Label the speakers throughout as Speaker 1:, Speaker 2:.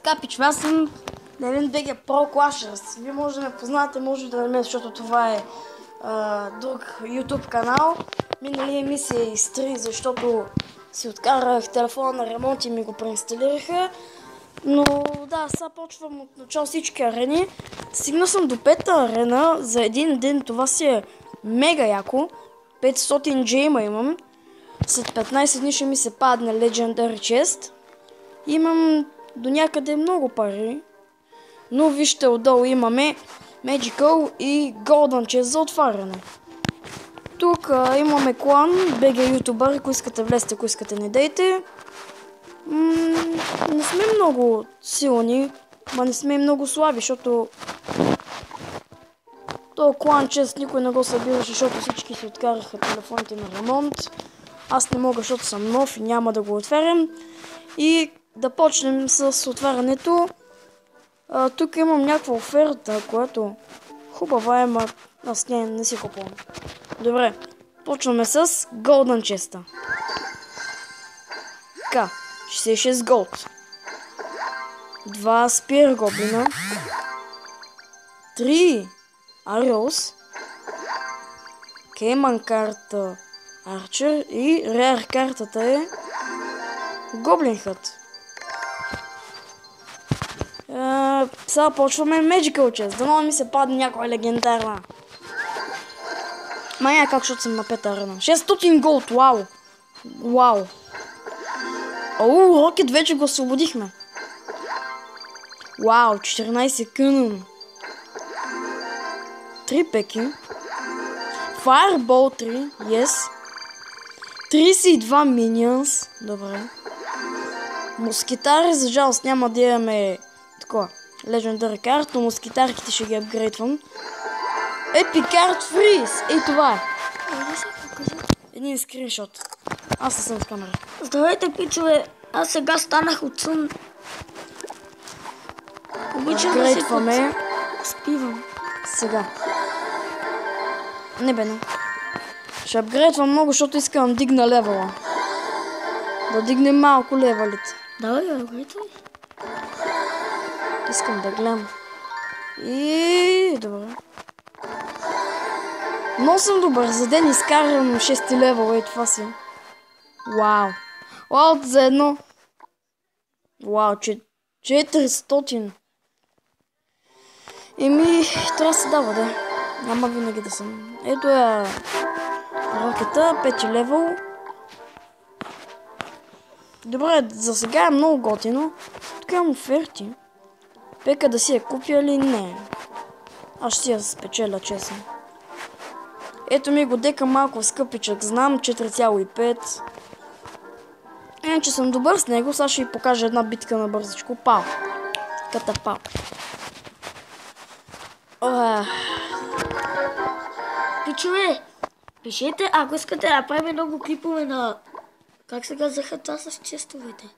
Speaker 1: така, пичове, аз съм Невин БГ Pro Clashers. Вие може да ме познавате, може да не ме, защото това е друг YouTube канал. Минали емисия изтри, защото си откарах телефона на ремонт и ми го преинсталираха. Но да, сега почвам от начало всички арени. Стигнал съм до 5-та арена за един ден. Това си е мега яко. 500 джейма имам. След 15 дни ще ми се падне Legendary Chest. Имам до някъде много пари. Но вижте, отдолу имаме Magical и Golden Chest за отваряне. Тук имаме клан, BG ютубър, ако искате влезте, ако искате не дейте. Не сме много силни, ма не сме много слаби, защото този клан чест никой не го събираше, защото всички си откараха телефоните на ремонт. Аз не мога, защото съм нов и няма да го отварям. И да почнем с отварянето. Тук имам някаква оферта, която хубава е, ма аз не си купувам. Добре, почваме с Golden Chest. Така, 66 голд. 2 спир гоблина. 3 Ариос. Кейман карта Арчер и Рейр картата е Гоблин Хът. Сега почваме Magical Chest. Дано ми се падне някоя легендарна. Мая как, защото съм на 5-та арена. 600 голд, вау! Вау! Оу, Рокет вече го освободихме. Вау, 14 кънън. 3 пеки. Fireball 3, yes. 32 миньонс, добре. Москитари, за жалост няма да имаме такова Legendary карт, но москитарките ще ги апгрейдвам. Epic Card Freeze! Ей това е. Един скриншот. Аз не съм с камера.
Speaker 2: Здравейте, пичове! Аз сега станах от сън. Обичам да се спивам.
Speaker 1: Сега. Не бе, не. Ще апгрейдвам много, защото искам да дигна левела. Да дигнем малко левелите.
Speaker 2: Давай, апгрейдвай.
Speaker 1: Искам да гледам. И добре. Но съм добър. За ден изкарам 6 левела и това си. Вау. Вау, за едно. Вау, 400. Еми, трябва да се дава, да. Няма винаги да съм. Ето е ракета, 5 левел. Добре, за сега е много готино. Тук имам оферти. Пека да си я купя или не. Аз ще си я спечеля, честно. Ето ми го дека малко скъпичък. Знам, 4,5. Иначе съм добър с него. Сега ще ви покажа една битка на бързичко. Пау. Катапау.
Speaker 2: Пичове, пишете, ако искате да правим много клипове на... Как се казаха това с честовете?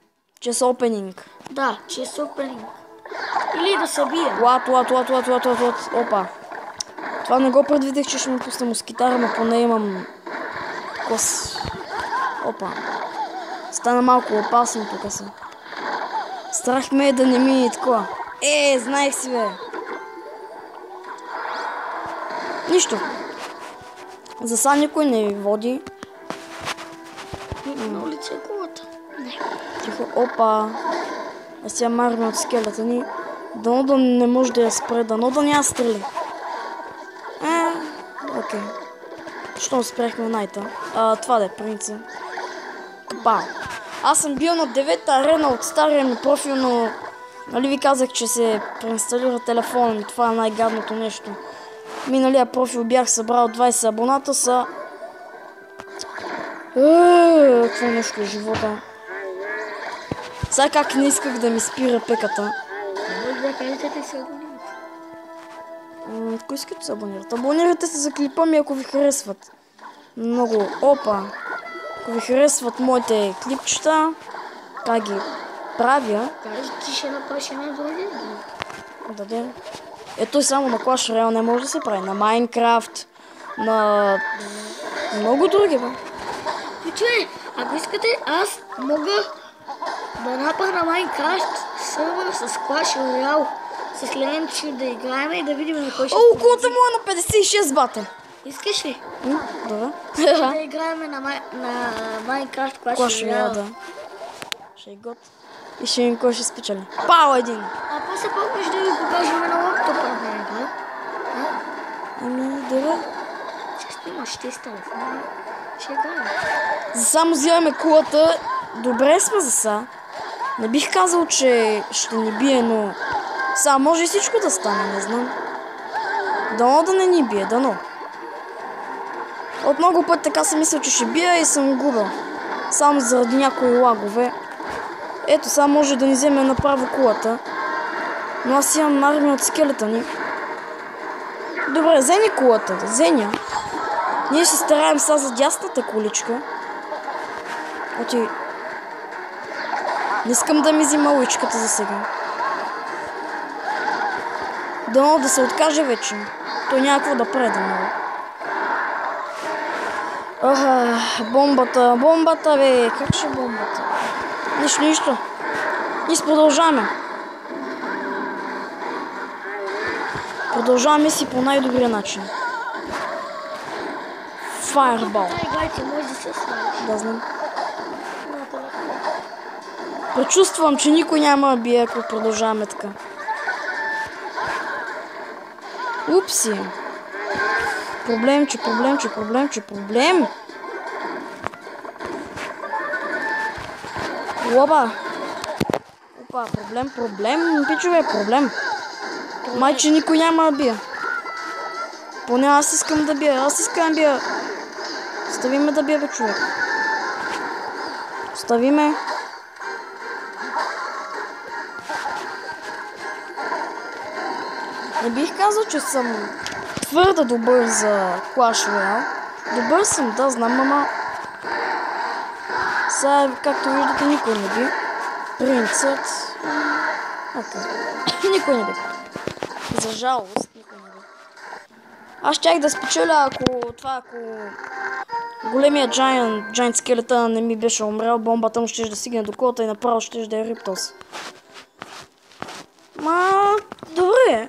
Speaker 1: Чест опенинг.
Speaker 2: Да, чест опенинг. Или да се бия.
Speaker 1: Лат. Опа. Това не го предвидех, че ще ми пусна москитара, но поне имам кос. Опа. Стана малко опасно тук са. Страх ме е да не ми е такова. Знаех си, бе. Нищо. За сега никой не води.
Speaker 2: На улица е колата.
Speaker 1: Не. Тихо. Опа. Аз сега марме от скелета ни. Дано да не може да я спре, дано да няма стрели. Окей. Щом спряхме найта. Това да е принца. Капал. Аз съм бил на 9-та арена от стария ми профил, но нали ви казах, че се преинсталира телефона ми. Това е най-гадното нещо. Миналия профил бях събрал 20 абоната са... какво нещо е живота. Сега как не исках да ми спира пеката. Кой искате да се абонират? Абонирайте се за клипа ми, ако ви харесват. Много. Опа. Ако ви харесват моите клипчета, как ги правя.
Speaker 2: Кажи, ти ще направиш една друга.
Speaker 1: Да. Ето и само на Clash Royale не може да се прави. На Minecraft, на много други, бе.
Speaker 2: Пичове, ако искате, аз мога да направя на Minecraft сервер с Clash Royale. С Ленчо да играем и да видим на кой ще
Speaker 1: О, колата му е на 56 бата.
Speaker 2: Искаш ли?
Speaker 1: Добре.
Speaker 2: Да играем на Minecraft Clash Royale.
Speaker 1: Да. Ще е год. И ще им кой ще спечели. Пау един.
Speaker 2: А после пак ще да ви покажем на лаптопа на игра.
Speaker 1: Ами, добре.
Speaker 2: Ще имаш ти с телефона. Ще играем.
Speaker 1: За само взимаме кулата. Добре сме за са. Не бих казал, че ще ни бие, но... Сега може и всичко да стане, не знам. Дано да не ни бие, дано. От много път така съм мислил, че ще бия и съм губил. Само заради някои лагове. Ето, сега може да ни вземе направо кулата. Но аз имам армия от скелетани. Добре, вземи кулата, да, взеня. Ние ще стараем сега за дясната количка. Оти. Не искам да ми взима луичката за сега. Дано да се откаже вече. Той няма какво да преда много. Бомбата, бе. Как ще бомбата? Нищо. Ние продължаваме. Продължаваме си по най-добрия начин. Fireball.
Speaker 2: Играйте, може да се слагаш.
Speaker 1: Да, знам. Пречувствам, че никой няма да бие, ако продължаваме така. Упси. Проблем. Лоба. Опа, проблем. Пичове, проблем. Майче никой няма да бие. Поне аз искам да бия. Остави ме да бия, бе, човек. Остави ме. Не бих казал, че съм твърде добър за Clash Royale. Добър съм, да, знам, ама... Сега, както виждате, никой не би. Принцът... Никой не би. За жалост, никой не би. Аз щях да спечеля, ако големия Giant скелета не ми беше умрял, бомбата му ще да стигне до колата и направо ще да е Риптос. Добре.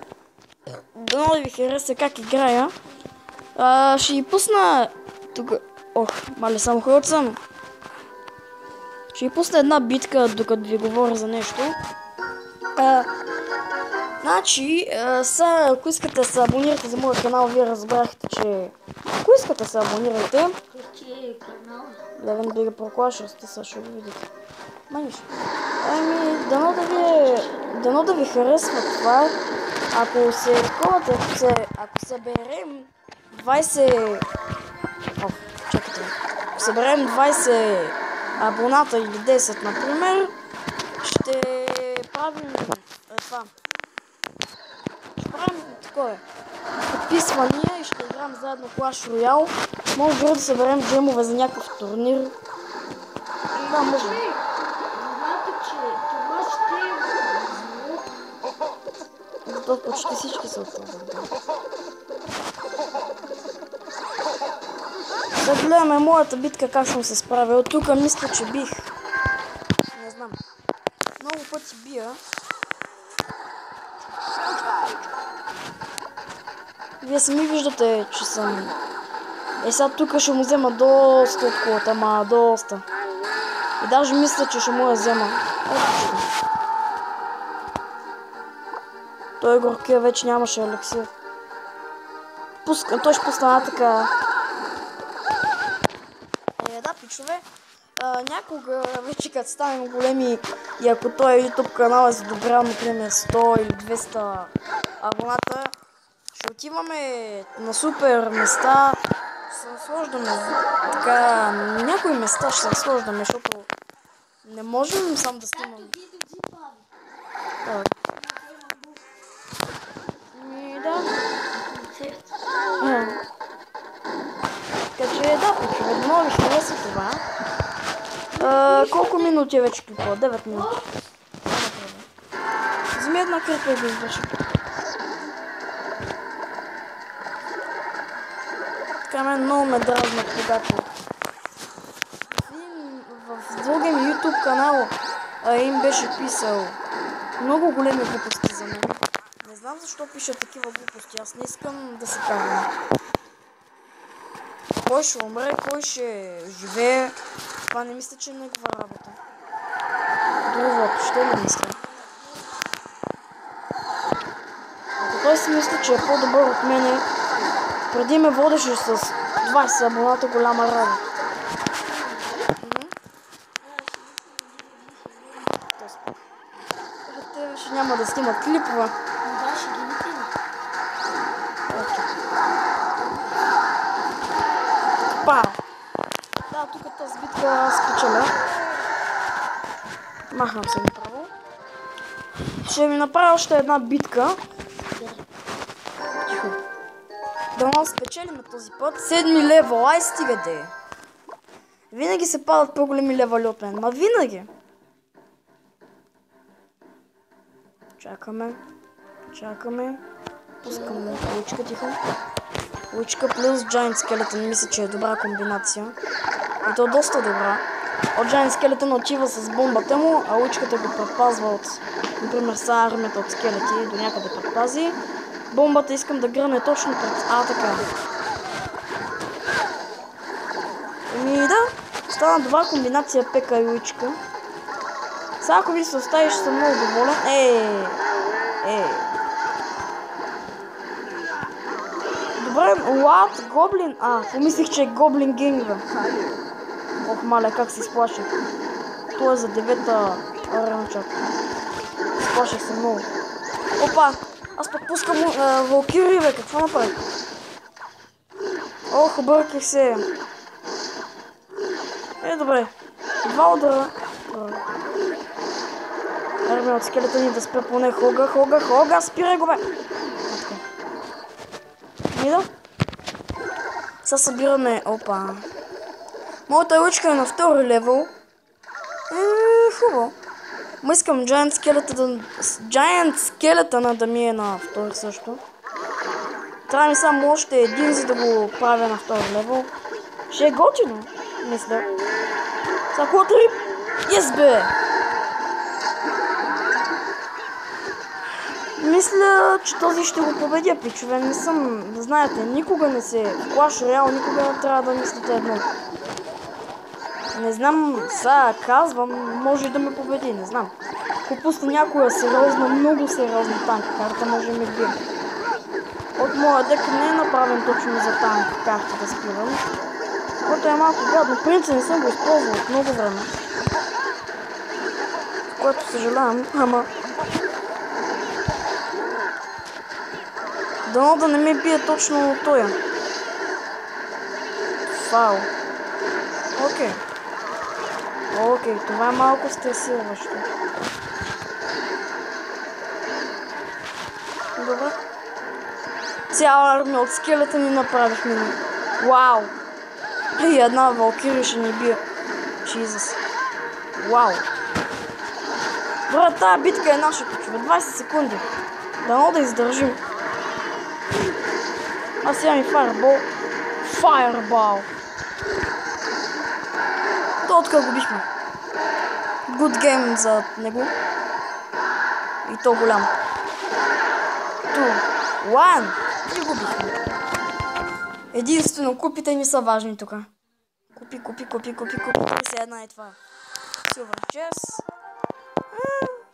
Speaker 1: Дано да ви хареса как играя. Ще ги пусна... Тук... мале само ходът съм. Ще ви пусна една битка, докато ви говоря за нещо. Значи, ако искате да се абонирате за моя канал, вие разбрахте, че... Ако искате да се абонирате... Левен Бига Проклаш, сега ще го видите. Нищо. Дано да ви харесва това. Ако се таковате, ако съберем 20... чакайте. Ако съберем 20 абоната или 10, например, ще правим това. Ще правим такова. Подписвания и ще играем заедно Clash Royale. Може да съберем джемове за някакъв турнир. Да, може. То почти всички са от това. Да гледаме моята битка как съм се справил. Тук мисля, че бих. Не знам. Много пъти бия. Вие сами виждате, че съм... Сега тук ще му взема доста от колата, ама доста. И даже мисля, че ще му я взема. Той горкия вече нямаше елексир. Той ще пусна така. Да, пичове. Някога вече като станем големи и ако той YouTube канал е задобрял, например, 100 или 200 абоната, ще отиваме на супер места. Ще се наслождаме така, някои места ще се наслождаме, защото не можем сам да снимам. Така че да, пичове, много ви хареса това. Колко минути е вече клипа? 9 минути. Вземи една крипа и го извърши. Така много ме дразна, когато в другия ми YouTube канал им беше писал Много големи глупости за мен. Не знам защо пиша такива глупости. Аз не искам да се казвам. Кой ще умре, кой ще живее. Това не мисля, че е негова работа. Друго, ще ли мисля? Ако той си мисли, че е по-добър от мене, преди ме водеше с 20 абоната, голяма работа. Те вече няма да снимат клипове.
Speaker 2: Да, ще ги видим.
Speaker 1: Па! Да, тук тази битка спечеля. Махам се направо. Ще ми направя още една битка. Тихо. Да спечелим този път. 7 левел. Ай стига де. Винаги се падат по-големи левели от мен. Ма винаги. Чакаме. Чакаме. Пускаме лучка тихо. Лучка плюс Giant Skeleton. Мисля, че е добра комбинация. И то доста добра. От Giant Skeleton отива с бомбата му, а лучката го предпазва от, например, са армията от скелети до някъде предпази. Бомбата искам да гръне точно пред... така. Еми да, стана добра комбинация пека и лучка. Сега ако ви се оставиш, съм много доволен. Добре, What? Гоблин? Помислих, че е Гоблин Генга. Ох, маля, как се изплаших. Това е за 9-та арена чак. Изплаших се много. Опа! Аз пък пускам Валкири, бе, какво направих? Ох, обърках се. Добре. 2 удара. Армия от скелета ни да спре поне Хога, спирай го, бе! Да. Сега събираме... Опа. Моята лъчка е на втори левел. Хубаво. Ма искам Giant Skeleton да ми е на втори също. Трябва ми само още един, за да го правя на втори левел. Ще е готино, мисля. Сега Клотрип. Yes, бе! Мисля, че този ще го победя, пичове. Не съм, знаете, никога не се... В Clash Royale никога не трябва да мислите едно. Не знам, сега казвам, може да ме победи, не знам. Ако пусна някоя сериозна, много сериозна танк карта, може да ме бие. От моя дек не е направен точно за танк карта да спирам. Което е малко гадно. Принца не съм го използвал от много време. Което съжалявам, ама... Дано да не ме бие точно тоя. Фау. Окей, това е малко стресиращо. Добре. Цяла армия от скелета ни направихме. Вау! И една Валкири ще ни бие. Jesus. Вау! Добре, тази битка е наша, пичове. 20 секунди. Дано да издържим. Аз сега ми Fireball. То откъде го бихме. Good game за него. И то голям. 2, 1. И го бихме. Единствено, купите ми са важни тук. Купи. 31 е това. Silver Chest.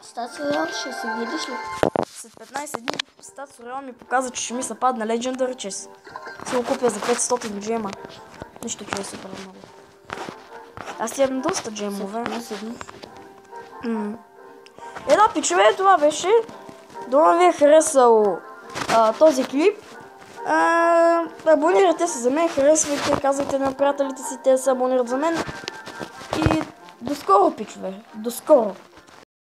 Speaker 2: Статс Роял ще се видиш ли?
Speaker 1: След 15 дни Статс Роял ми показа, че ще ми се падна Legendary Chest. Си го купя за 500 джема. Нищо, че е супер много. Аз имам доста джемове. Да, пичове, това беше. Дано ви е харесал този клип. Абонирайте се за мен, харесвайте, казвайте на приятелите си, те се абонират за мен. И до скоро, пичове. До скоро.